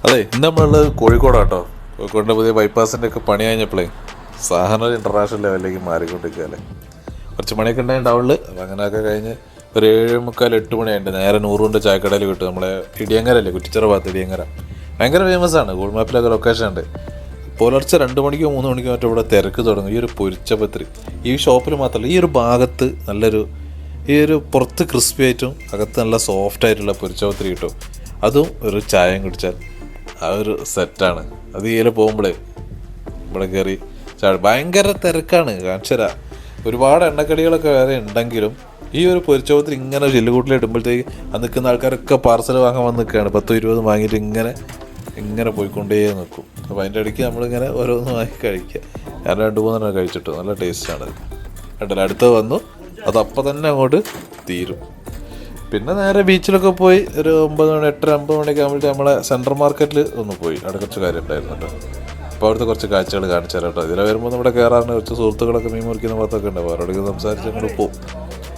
അതെ ഇന്ന് നമ്മളുള്ളത് കോഴിക്കോടാട്ടോ. കോഴിക്കോടിൻ്റെ പുതിയ ബൈപ്പാസിൻ്റെ ഒക്കെ പണി കഴിഞ്ഞപ്പോഴേ സാധനം ഇൻ്റർനാഷണൽ ലെവലിലേക്ക് മാറിക്കൊണ്ടിരിക്കുകയല്ലേ. കുറച്ച് മണിയൊക്കെ ഉണ്ടായി ടൗണിൽ. അപ്പം അങ്ങനെയൊക്കെ കഴിഞ്ഞ് ഒരു 7:45-8 മണിയായിട്ട് നേരെ നൂറിൻ്റെ ചായക്കടയിൽ കിട്ടും. നമ്മളെ ഇടിയങ്ങരല്ലേ, കുറ്റിച്ചിറ ഭാഗത്ത് ഇടിയങ്ങര ഭയങ്കര ഫേമസ് ആണ്. ഗൂഗിൾ മാപ്പിലൊക്കെ ലൊക്കേഷൻ ഉണ്ട്. പുലർച്ചെ 2 മണിക്കോ 3 മണിക്കോ മറ്റോ ഇവിടെ തിരക്ക് തുടങ്ങും. ഈ ഒരു പൊരിച്ചപത്രി ഈ ഷോപ്പിൽ മാത്രമല്ല, ഈ ഒരു ഭാഗത്ത് നല്ലൊരു പുറത്ത് ക്രിസ്പി ആയിട്ടും അകത്ത് നല്ല സോഫ്റ്റ് ആയിട്ടുള്ള പൊരിച്ചപത്രി കിട്ടും. അതും ഒരു ചായയും കുടിച്ചാൽ ആ ഒരു സെറ്റാണ്. അത് ഇതിൽ പോകുമ്പോഴേ ഇവിടെ കയറി ഭയങ്കര തിരക്കാണ്. കാണിച്ചുതരാം. ഒരുപാട് എണ്ണക്കടികളൊക്കെ വേറെ ഉണ്ടെങ്കിലും ഈ ഒരു പൊരിച്ചപത്രി ഇങ്ങനെ ചില്ലുകൂട്ടിലിടുമ്പോഴത്തേക്ക് അത് നിൽക്കുന്ന ആൾക്കാരൊക്കെ പാർസൽ വാങ്ങാൻ വന്ന് നിൽക്കുകയാണ്. 10-20 വാങ്ങിയിട്ട് ഇങ്ങനെ പോയിക്കൊണ്ടേ നിൽക്കും. അപ്പോൾ അതിൻ്റെ ഇടയ്ക്ക് നമ്മളിങ്ങനെ ഓരോന്ന് വാങ്ങി കഴിക്കുക. ഞാൻ 2-3 കഴിച്ചിട്ടു. നല്ല ടേസ്റ്റാണ്. കണ്ടല്ലോ, അടുത്ത് വന്നു അതപ്പം തന്നെ അങ്ങോട്ട് തീരും. പിന്നെ നേരെ ബീച്ചിലൊക്കെ പോയി ഒരു 9 മണി 8-9 മണിയൊക്കെ ആകുമ്പോഴത്തേക്ക് നമ്മളെ സെൻട്രൽ മാർക്കറ്റിൽ ഒന്ന് പോയി. അവിടെ കുറച്ച് കാര്യം ഉണ്ടായിരുന്നു കേട്ടോ. അപ്പോൾ അവിടുത്തെ കുറച്ച് കാഴ്ചകൾ കാണിച്ചു തരാം കേട്ടോ. ഇതിലെ വരുമ്പോൾ നമ്മുടെ കയറാറുണ്ട്. കുറച്ച് സുഹൃത്തുക്കളൊക്കെ മീൻ മുറിക്കുന്ന ഭാഗത്തൊക്കെ ഉണ്ടാവും. അവരോടൊക്കെ സംസാരിച്ച് അങ്ങോട്ട് പോകും.